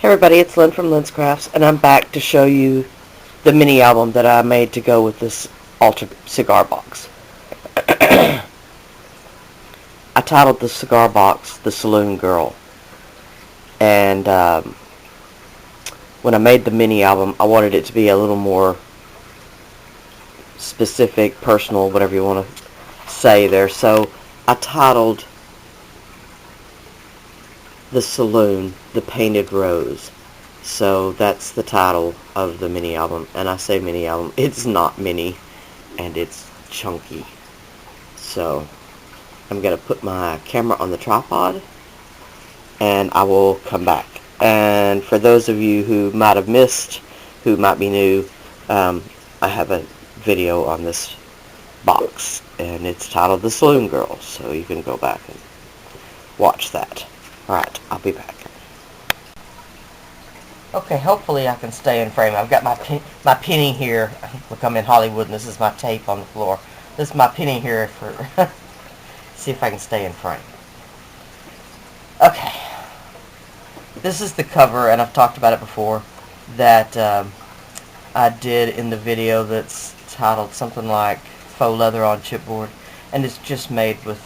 Everybody, it's Lyn from Lyn's Crafts, and I'm back to show you the mini album that I made to go with this altered cigar box. I titled the cigar box the Saloon Girl, and when I made the mini album, I wanted it to be a little more specific, personal, whatever you want to say there. So I titled the Saloon, the Painted Rose. So that's the title of the mini album. And I say mini album, it's not mini, and it's chunky. So I'm going to put my camera on the tripod, and I will come back. And for those of you who might have missed, who might be new, I have a video on this box, and it's titled The Saloon Girl, so you can go back and watch that. Alright, I'll be back. Okay, hopefully I can stay in frame. I've got my pinning here. Look, I'm in Hollywood, and this is my tape on the floor. This is my pinning here for see if I can stay in frame. Okay. This is the cover, and I've talked about it before, that I did in the video that's titled something like Faux Leather on Chipboard, and it's just made with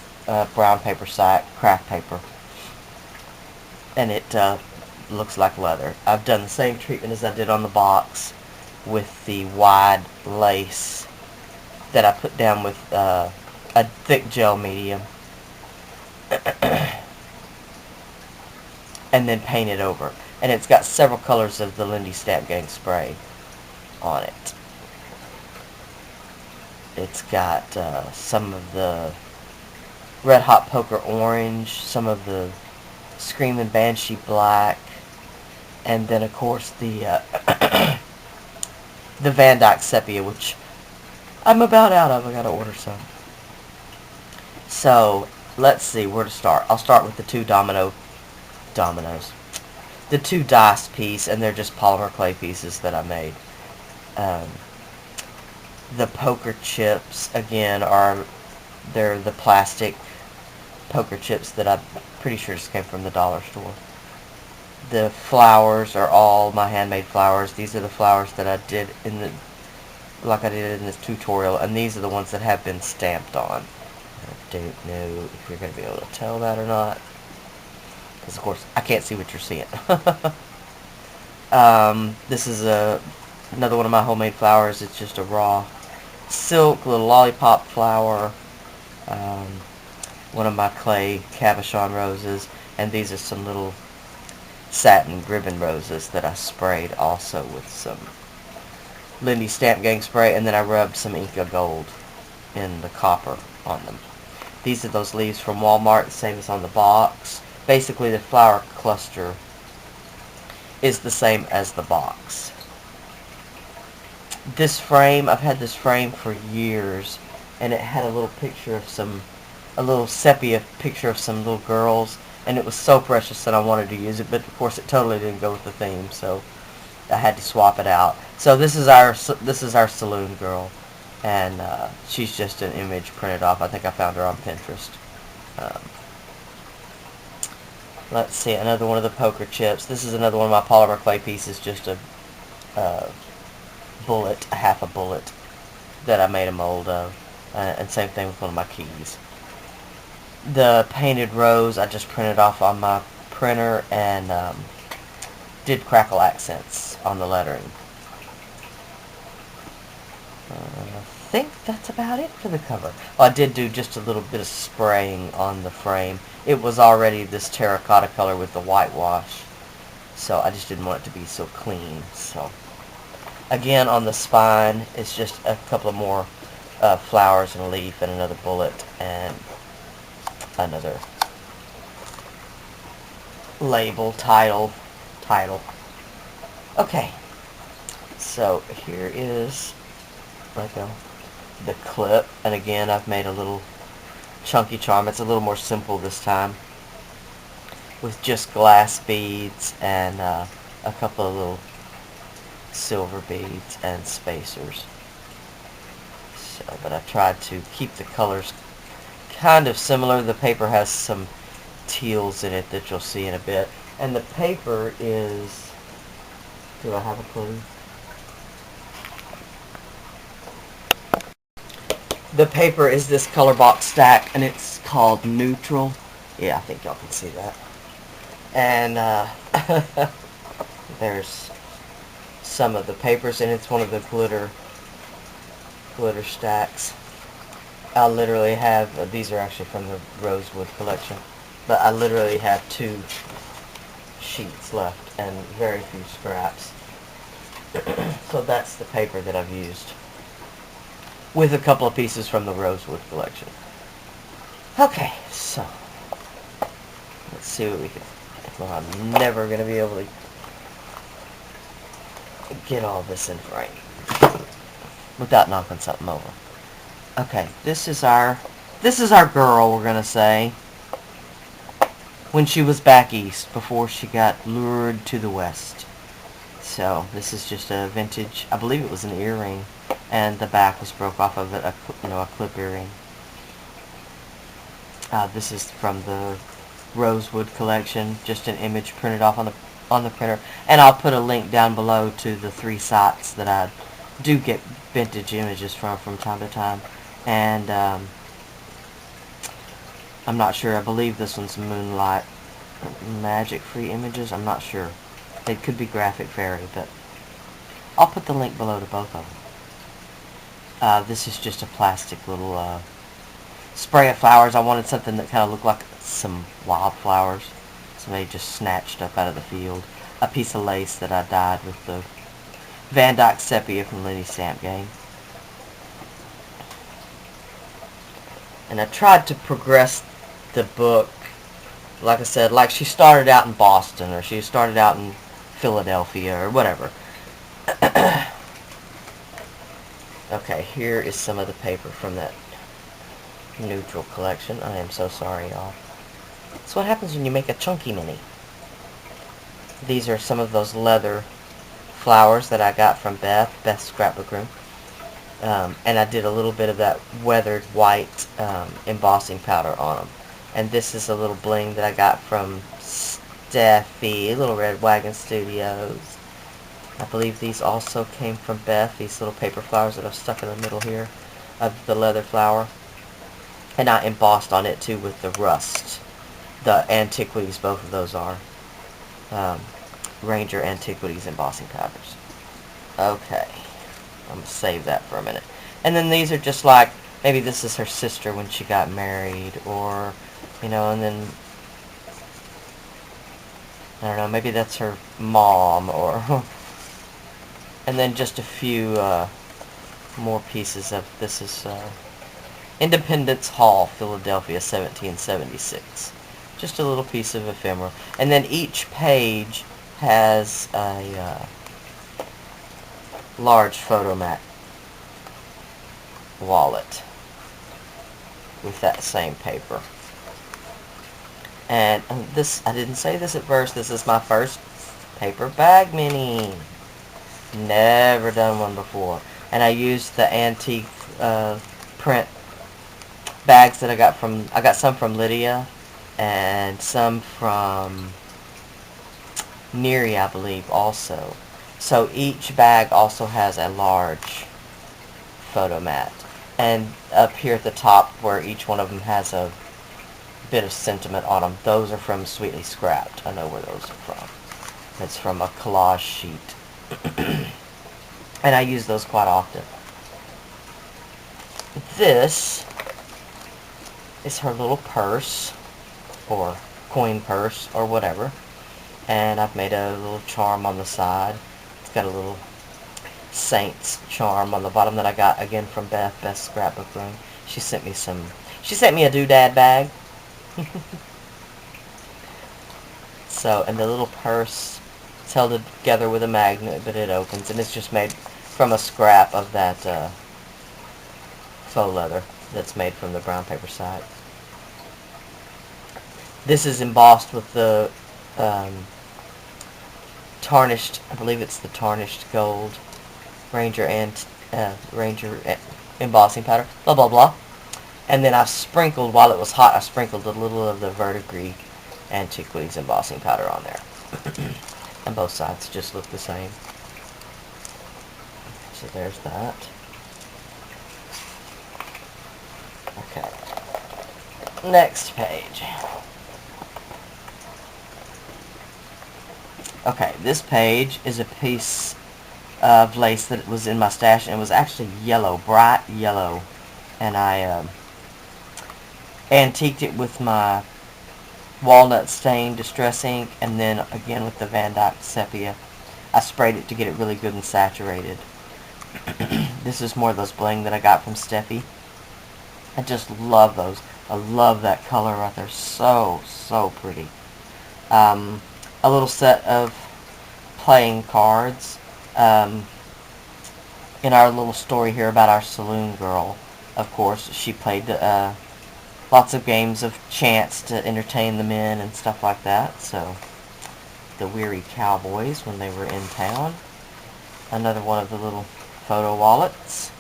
brown paper sack, craft paper. And it looks like leather. I've done the same treatment as I did on the box with the wide lace that I put down with a thick gel medium and then painted over. And it's got several colors of the Lindy Stamp Gang spray on it. It's got some of the Red Hot Poker Orange, some of the Screaming Banshee Black, and then of course the the Van Dyke Sepia, which I'm about out of. I gotta order some. So let's see where to start. I'll start with the two dominoes, the two dice piece, and they're just polymer clay pieces that I made. The poker chips again they're the plastic poker chips that I'm pretty sure just came from the dollar store. The flowers are all my handmade flowers. These are the flowers that I did like I did in this tutorial, and these are the ones that have been stamped on. I don't know if you're going to be able to tell that or not, because of course I can't see what you're seeing. This is another one of my homemade flowers. It's just a raw silk little lollipop flower. One of my clay cabochon roses, and these are some little satin ribbon roses that I sprayed also with some Lindy Stamp Gang spray, and then I rubbed some Inca Gold in the copper on them. These are those leaves from Walmart, the same as on the box. Basically the flower cluster is the same as the box. This frame, I've had this frame for years, and it had a little picture of a little sepia picture of some little girls, and it was so precious that I wanted to use it, but of course it totally didn't go with the theme, so I had to swap it out. So this is our Saloon Girl, and she's just an image printed off. I think I found her on Pinterest. Let's see, another one of the poker chips. This is another one of my polymer clay pieces, just a bullet, half a bullet that I made a mold of, and same thing with one of my keys. The Painted Rose I just printed off on my printer and did crackle accents on the lettering. I think that's about it for the cover. Oh, I did do just a little bit of spraying on the frame. It was already this terracotta color with the whitewash, so I just didn't want it to be so clean. So again, on the spine, it's just a couple of more flowers and a leaf and another bullet and another label, title. Okay, so here is the clip, and again I've made a little chunky charm. It's a little more simple this time, with just glass beads and a couple of little silver beads and spacers. So, but I tried to keep the colors kind of similar. The paper has some teals in it that you'll see in a bit, and the paper is Do I have a clue? The paper is this color box stack, and it's called Neutral. Yeah, I think y'all can see that. And there's some of the papers, and it's one of the glitter stacks. I literally have, these are actually from the Rosewood collection, but I literally have 2 sheets left and very few scraps. So that's the paper that I've used, with a couple of pieces from the Rosewood collection. Okay, so let's see what we can. Well, I'm never going to be able to get all this in frame without knocking something over. Okay, this is our girl, we're going to say, when she was back east, before she got lured to the west. So, this is just a vintage, I believe it was an earring, and the back was broke off of it, a clip earring. This is from the Rosewood collection, just an image printed off on the printer, and I'll put a link down below to the 3 sites that I do get vintage images from time to time. And I'm not sure, I believe this one's Moonlight Magic Free Images, I'm not sure. It could be Graphic Fairy, but I'll put the link below to both of them. This is just a plastic little spray of flowers. I wanted something that kind of looked like some wildflowers. Somebody just snatched up out of the field. A piece of lace that I dyed with the Van Dyke Sepia from Lenny's Stamp Game. And I tried to progress the book, like I said, like she started out in Boston, or she started out in Philadelphia, or whatever. Okay, here is some of the paper from that Neutral collection. I am so sorry, y'all. That's what happens when you make a chunky mini. These are some of those leather flowers that I got from Beth's Scrapbook Room. And I did a little bit of that weathered white embossing powder on them. And this is a little bling that I got from Steffi, Little Red Wagon Studios. I believe these also came from Beth, these little paper flowers that I've stuck in the middle here of the leather flower. And I embossed on it too with the rust. The Antiquities, both of those are Ranger Antiquities embossing powders. Okay, I'm going to save that for a minute. And then these are just like, maybe this is her sister when she got married, or, and then, I don't know, maybe that's her mom, or, and then just a few more pieces of, this is Independence Hall, Philadelphia, 1776. Just a little piece of ephemera. And then each page has a large photomat wallet with that same paper. And this, I didn't say this at first, this is my first paper bag mini. Never done one before. And I used the antique print bags that I got some from Lydia and some from Neary, I believe, also. So each bag also has a large photo mat. And up here at the top, where each one of them has a bit of sentiment on them, those are from Sweetly Scrapped. I know where those are from. It's from a collage sheet. And I use those quite often. This is her little purse, or coin purse, or whatever. And I've made a little charm on the side. It's got a little saint's charm on the bottom that I got again from Beth's Scrapbook Room. She sent me a doodad bag. So, and the little purse is held together with a magnet, but it opens, and it's just made from a scrap of that faux leather that's made from the brown paper side. This is embossed with the tarnished, I believe it's the tarnished gold Ranger embossing powder, blah blah blah. And then I've sprinkled, while it was hot, I sprinkled a little of the Verdigris Antiquities embossing powder on there. And both sides just look the same. So there's that. Okay. Next page. Okay, this page is a piece of lace that was in my stash, and it was actually yellow, bright yellow. And I antiqued it with my walnut stain distress ink, and then again with the Van Dyke sepia. I sprayed it to get it really good and saturated. This is more of those bling that I got from Steffi. I just love those. I love that color right there. So, so pretty. A little set of playing cards. In our little story here about our Saloon Girl, of course, she played lots of games of chance to entertain the men and stuff like that. So, the weary cowboys when they were in town. Another one of the little photo wallets.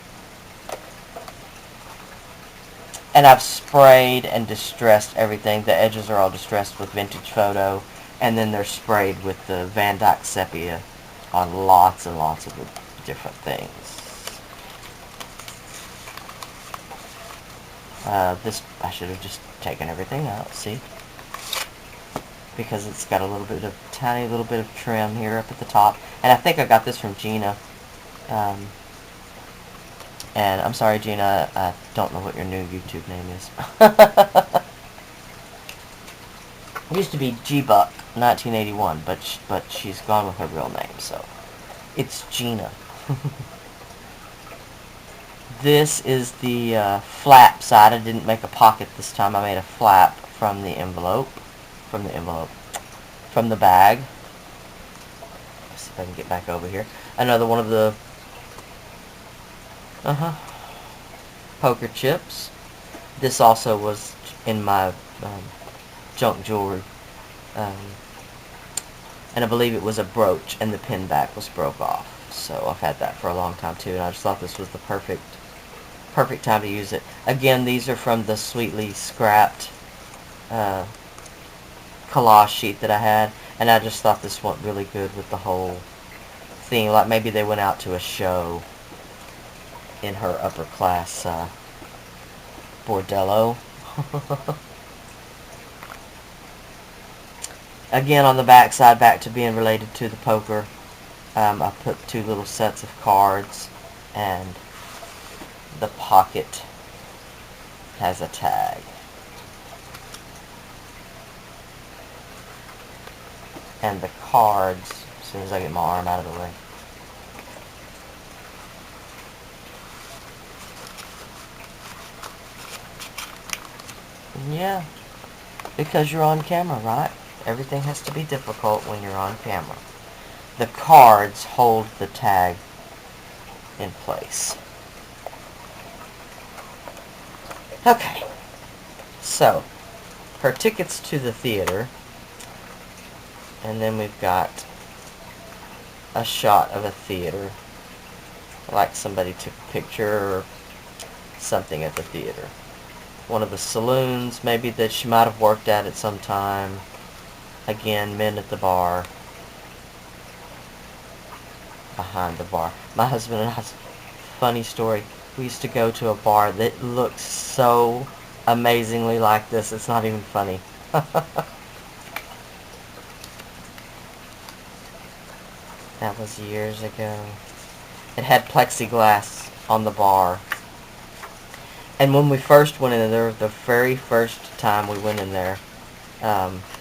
And I've sprayed and distressed everything. The edges are all distressed with vintage photo, and then they're sprayed with the Van Dyke sepia on lots and lots of different things. This, I should have just taken everything out, see? Because it's got a little bit of, tiny little bit of trim here up at the top. And I think I got this from Gina. And I'm sorry, Gina, I don't know what your new YouTube name is. It used to be G-Buck 1981, but she's gone with her real name, so it's Gina. This is the flap side. I didn't make a pocket this time. I made a flap from the envelope. From the bag. Let's see if I can get back over here. Another one of the poker chips. This also was in my junk jewelry. And I believe it was a brooch, and the pin back was broke off. So I've had that for a long time too, and I just thought this was the perfect time to use it. Again, these are from the sweetly scrapped collage sheet that I had, and I just thought this went really good with the whole thing. Like maybe they went out to a show in her upper class bordello. Again, on the back side, back to being related to the poker, I put two little sets of cards, and the pocket has a tag. And the cards, as soon as I get my arm out of the way. Yeah, because you're on camera, right? Everything has to be difficult when you're on camera. The cards hold the tag in place. Okay, so her tickets to the theater, and then we've got a shot of a theater, like somebody took a picture or something at the theater. One of the saloons, maybe that she might have worked at some time. Again, men at the bar, behind the bar. My husband and I, funny story, we used to go to a bar that looked so amazingly like this, it's not even funny. That was years ago. It had plexiglass on the bar. And when we first went in there, the very first time we went in there,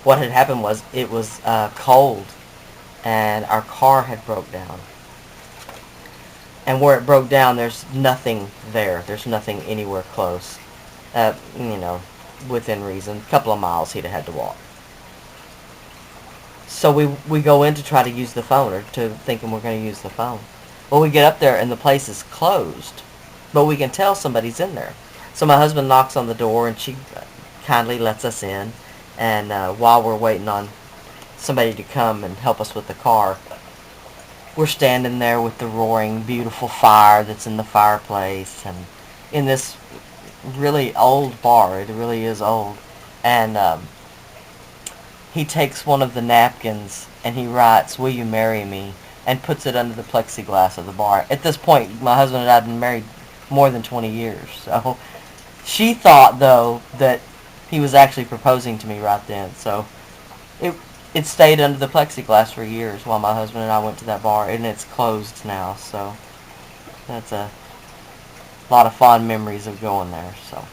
what had happened was it was cold, and our car had broke down. And where it broke down, there's nothing there. There's nothing anywhere close. You know, within reason. A couple of miles he'd have had to walk. So we go in to try to use the phone, or to thinking we're going to use the phone. Well, we get up there and the place is closed, but we can tell somebody's in there. So my husband knocks on the door, and she kindly lets us in. And while we're waiting on somebody to come and help us with the car, we're standing there with the roaring, beautiful fire that's in the fireplace, and in this really old bar. It really is old. And he takes one of the napkins and he writes, "Will you marry me?" and puts it under the plexiglass of the bar. At this point, my husband and I had been married more than 20 years, so she thought, though, that he was actually proposing to me right then, so it stayed under the plexiglass for years while my husband and I went to that bar, and it's closed now, so that's a lot of fond memories of going there, so.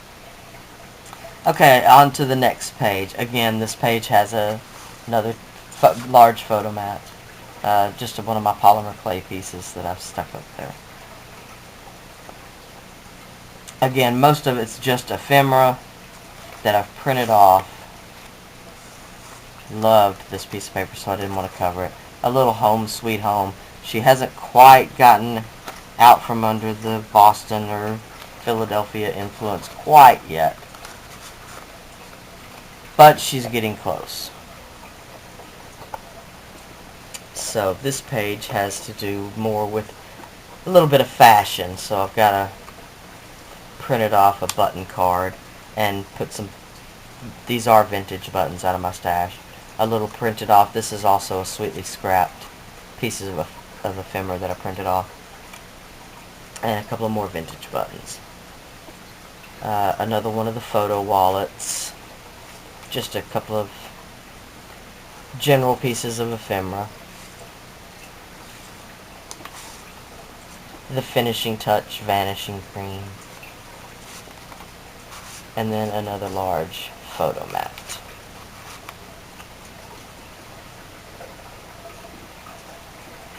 Okay, on to the next page. Again, this page has another large photo mat. Just one of my polymer clay pieces that I've stuck up there. Again, most of it's just ephemera that I've printed off. Loved this piece of paper, so I didn't want to cover it. A little Home Sweet Home. She hasn't quite gotten out from under the Boston or Philadelphia influence quite yet, but she's getting close. So this page has to do more with a little bit of fashion, so I've got to printed off a button card and put some, these are vintage buttons out of my stash, a little printed off. This is also a sweetly scrapped pieces of ephemera that I printed off, and a couple of more vintage buttons. Another one of the photo wallets, just a couple of general pieces of ephemera. The Finishing Touch Vanishing Cream, and then another large photo mat.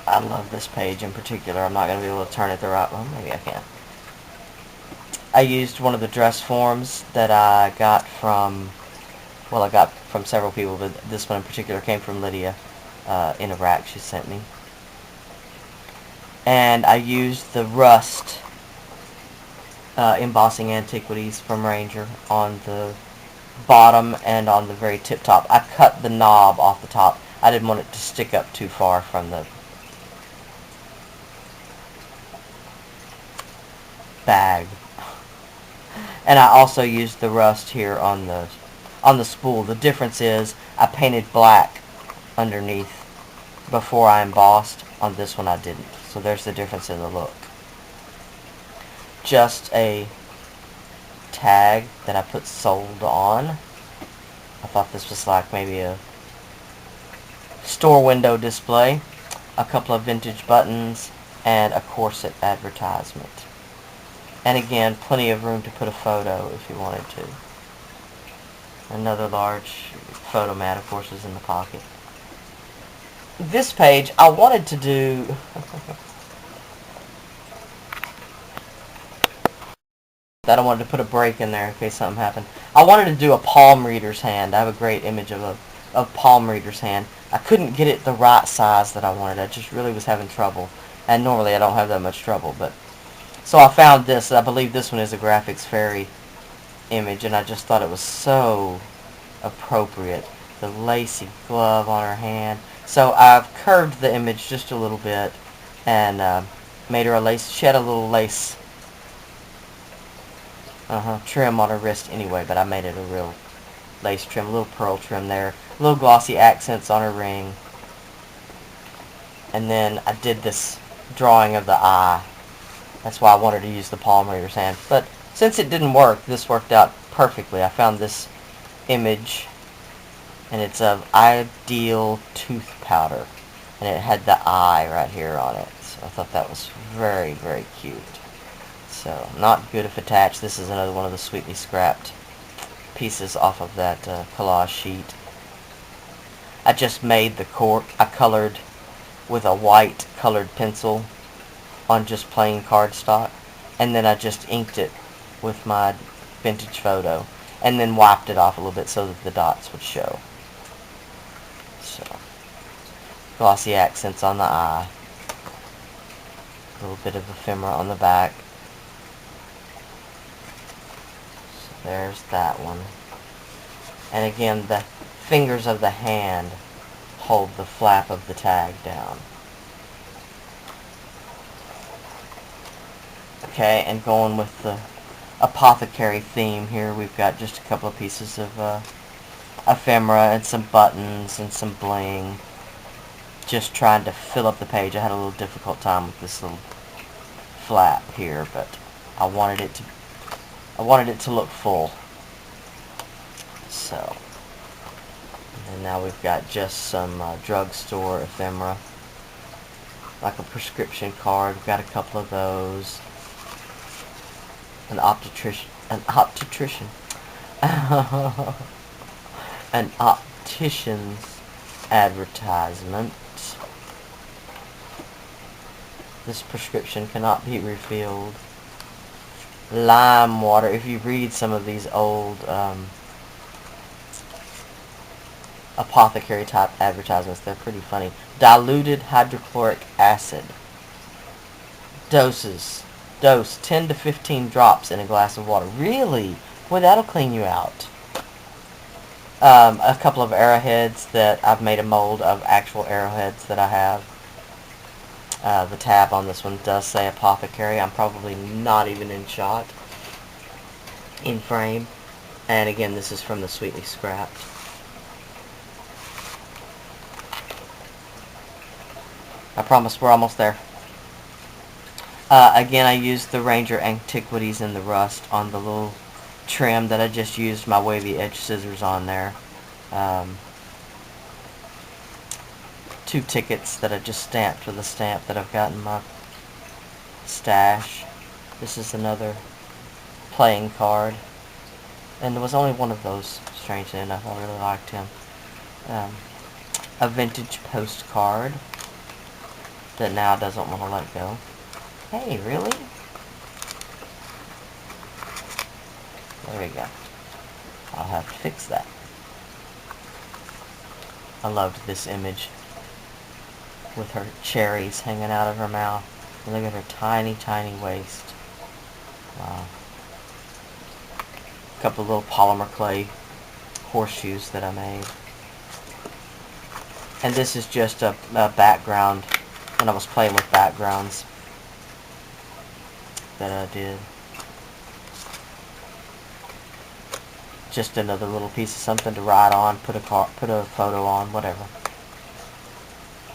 I love this page in particular. I'm not going to be able to turn it the right way. Maybe I can. I used one of the dress forms that I got from, well, I got from several people, but this one in particular came from Lydia in Iraq. She sent me. And I used the rust embossing antiquities from Ranger on the bottom and on the very tip top. I cut the knob off the top. I didn't want it to stick up too far from the bag. And I also used the rust here on the spool. The difference is I painted black underneath before I embossed. On this one I didn't. So there's the difference in the look. Just a tag that I put sold on. I thought this was like maybe a store window display. A couple of vintage buttons and a corset advertisement. And again, plenty of room to put a photo if you wanted to. Another large photo mat, of course, is in the pocket. This page, I wanted to do that. I wanted to put a break in there in case something happened. I wanted to do a palm reader's hand. I have a great image of a palm reader's hand. I couldn't get it the right size that I wanted. I just really was having trouble. And normally I don't have that much trouble, but so I found this. I believe this one is a Graphics Fairy image, and I just thought it was so appropriate. The lacy glove on her hand. So I've curved the image just a little bit and made her a lace. She had a little lace trim on her wrist anyway, but I made it a real lace trim, a little pearl trim there, little glossy accents on her ring. And then I did this drawing of the eye. That's why I wanted to use the palm reader's hand. But since it didn't work, this worked out perfectly. I found this image, and it's of Ideal tooth powder, and it had the eye right here on it. So I thought that was very, very cute. So, not good if attached. This is another one of the sweetly scrapped pieces off of that collage sheet. I just made the cork. I colored with a white colored pencil on just plain cardstock, and then I just inked it with my vintage photo, and then wiped it off a little bit so that the dots would show. So, glossy accents on the eye, a little bit of ephemera on the back. So there's that one. And again, the fingers of the hand hold the flap of the tag down. Okay, and going with the apothecary theme here, we've got just a couple of pieces of ephemera and some buttons and some bling. just trying to fill up the page. I had a little difficult time with this little flap here, but I wanted it to look full. So, and now we've got just some drugstore ephemera, like a prescription card. We've got a couple of those. An optician, an optician's advertisement. This prescription cannot be refilled. Lime water. If you read some of these old apothecary type advertisements, they're pretty funny. Diluted hydrochloric acid. Dose 10 to 15 drops in a glass of water. Really? Boy, that'll clean you out. A couple of arrowheads that I've made a mold of, actual arrowheads that I have. The tab on this one does say apothecary. I'm probably not even in shot, in frame. And again, this is from the Sweetly Scrapped. I promise we're almost there. Again, I used the Ranger Antiquities in the rust on the little trim that I just used my wavy edge scissors on there. 2 tickets that I just stamped with a stamp that I've got in my stash. This is another playing card. And there was only one of those, strangely enough. I really liked him. A vintage postcard that now doesn't want to let go. Hey, really? There we go. I'll have to fix that. I loved this image with her cherries hanging out of her mouth. And look at her tiny, tiny waist. Wow. A couple of little polymer clay horseshoes that I made. And this is just a background, when I was playing with backgrounds, that I did. Just another little piece of something to write on, put a photo on, whatever.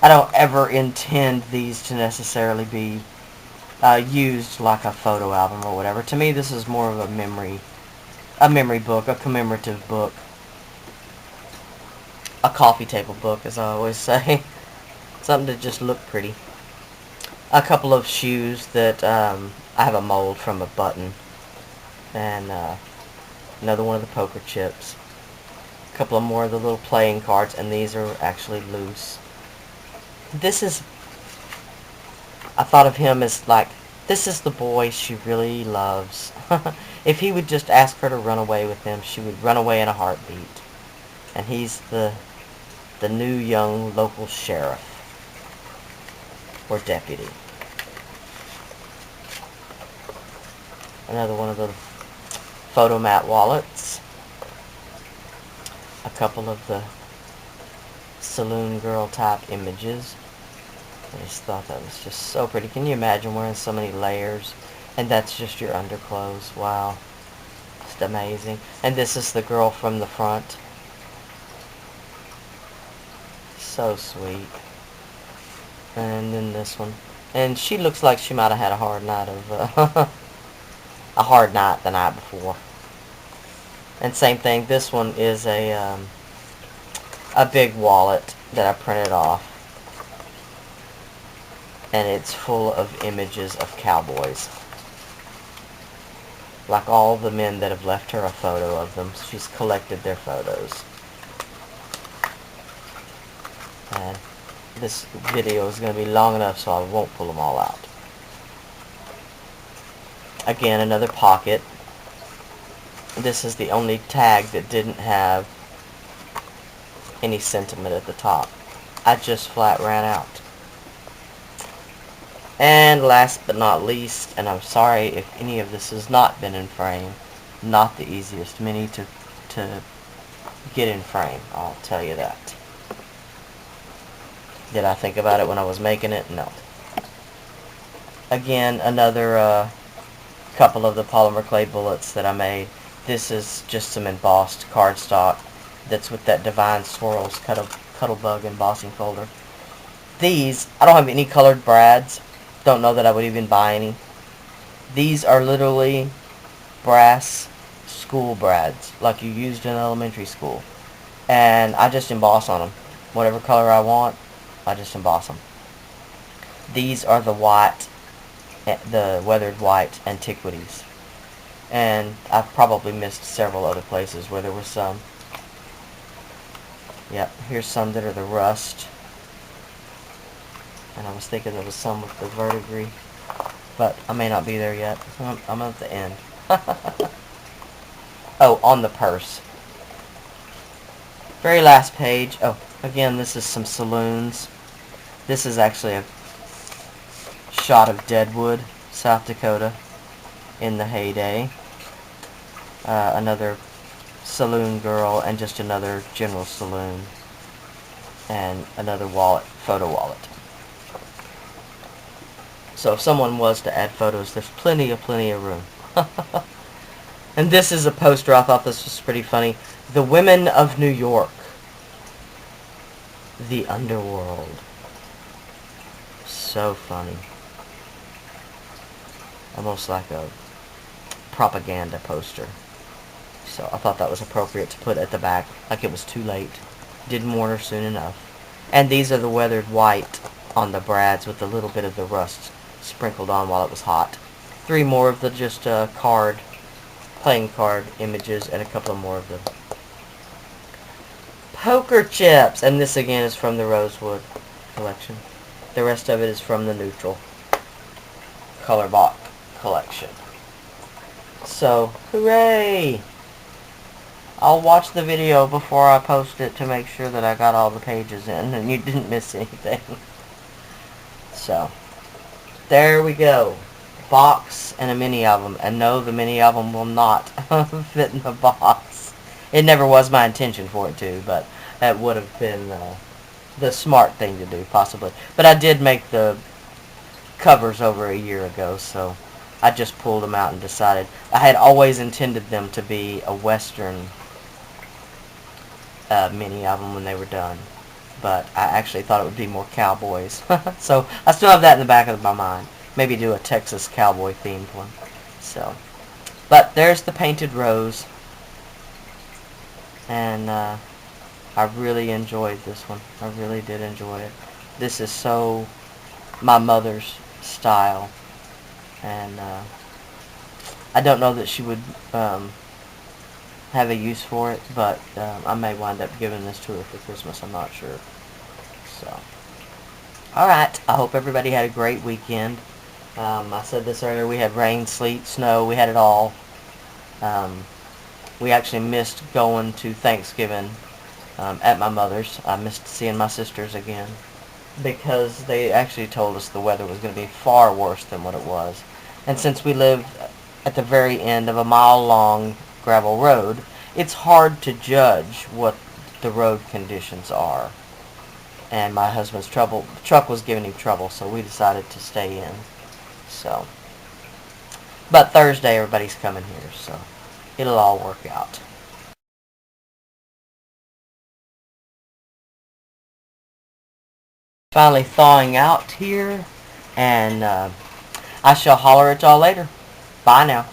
I don't ever intend these to necessarily be used like a photo album or whatever. To me, this is more of a memory book, a commemorative book, a coffee table book, as I always say. Something to just look pretty. A couple of shoes that I have a mold from a button, and another one of the poker chips. A couple of more of the little playing cards, and these are actually loose. This is, I thought of him as like, this is the boy she really loves. If he would just ask her to run away with him, she would run away in a heartbeat. And he's the new young local sheriff or deputy. Another one of the photo mat wallets. A couple of the Saloon Girl type images. I just thought that was just so pretty. Can you imagine wearing so many layers? And that's just your underclothes. Wow. Just amazing. And this is the girl from the front. So sweet. And then this one. And she looks like she might have had a hard night of a hard night the night before. And same thing, this one is a big wallet that I printed off. And it's full of images of cowboys. Like all the men that have left her a photo of them. She's collected their photos. And this video is going to be long enough so I won't pull them all out. Again, another pocket. This is the only tag that didn't have any sentiment at the top. I just flat ran out. And last but not least, and I'm sorry if any of this has not been in frame, not the easiest mini to get in frame, I'll tell you that. Did I think about it when I was making it? No. Again, another couple of the polymer clay bullets that I made. This is just some embossed cardstock that's with that Divine Swirls Cuttlebug embossing folder. These, I don't have any colored brads. Don't know that I would even buy any. These are literally brass school brads, like you used in elementary school. And I just emboss on them. Whatever color I want, I just emboss them. These are the weathered white antiquities. And I've probably missed several other places where there was some. Yep, here's some that are the rust. And I was thinking there was some with the verdigris. But I may not be there yet. I'm at the end. Oh, on the purse. Very last page. Oh, again, this is some saloons. This is actually a shot of Deadwood, South Dakota, in the heyday. Another Saloon Girl, and just another general saloon. And another wallet, photo wallet. So if someone was to add photos, there's plenty of room. And this is a poster. I thought this was pretty funny. The Women of New York. The Underworld. So funny. Almost like a propaganda poster. So I thought that was appropriate to put at the back, like it was too late. Didn't warn her soon enough. And these are the weathered white on the brads with a little bit of the rust sprinkled on while it was hot. 3 more of the just playing card images, and a couple more of the poker chips. And this again is from the Rosewood collection. The rest of it is from the neutral color box collection. So, hooray! I'll watch the video before I post it to make sure that I got all the pages in and you didn't miss anything. So, there we go. Box and a mini album. And no, the mini album will not fit in the box. It never was my intention for it to, but that would have been the smart thing to do, possibly. But I did make the covers over a year ago, so I just pulled them out and decided. I had always intended them to be a Western mini album when they were done, but I actually thought it would be more cowboys. So I still have that in the back of my mind. Maybe do a Texas cowboy themed one. So, but there's the painted rose, and I really enjoyed this one. I really did enjoy it. This is so my mother's style, and I don't know that she would have a use for it, but I may wind up giving this to her for Christmas. I'm not sure. So, alright, I hope everybody had a great weekend. I said this earlier, we had rain, sleet, snow, we had it all. We actually missed going to Thanksgiving at my mother's. I missed seeing my sisters again, because they actually told us the weather was going to be far worse than what it was. And since we lived at the very end of a mile-long gravel road, it's hard to judge what the road conditions are. And my husband's truck was giving him trouble, so we decided to stay in. So, but Thursday everybody's coming here, so it'll all work out. Finally thawing out here, and I shall holler at y'all later. Bye now.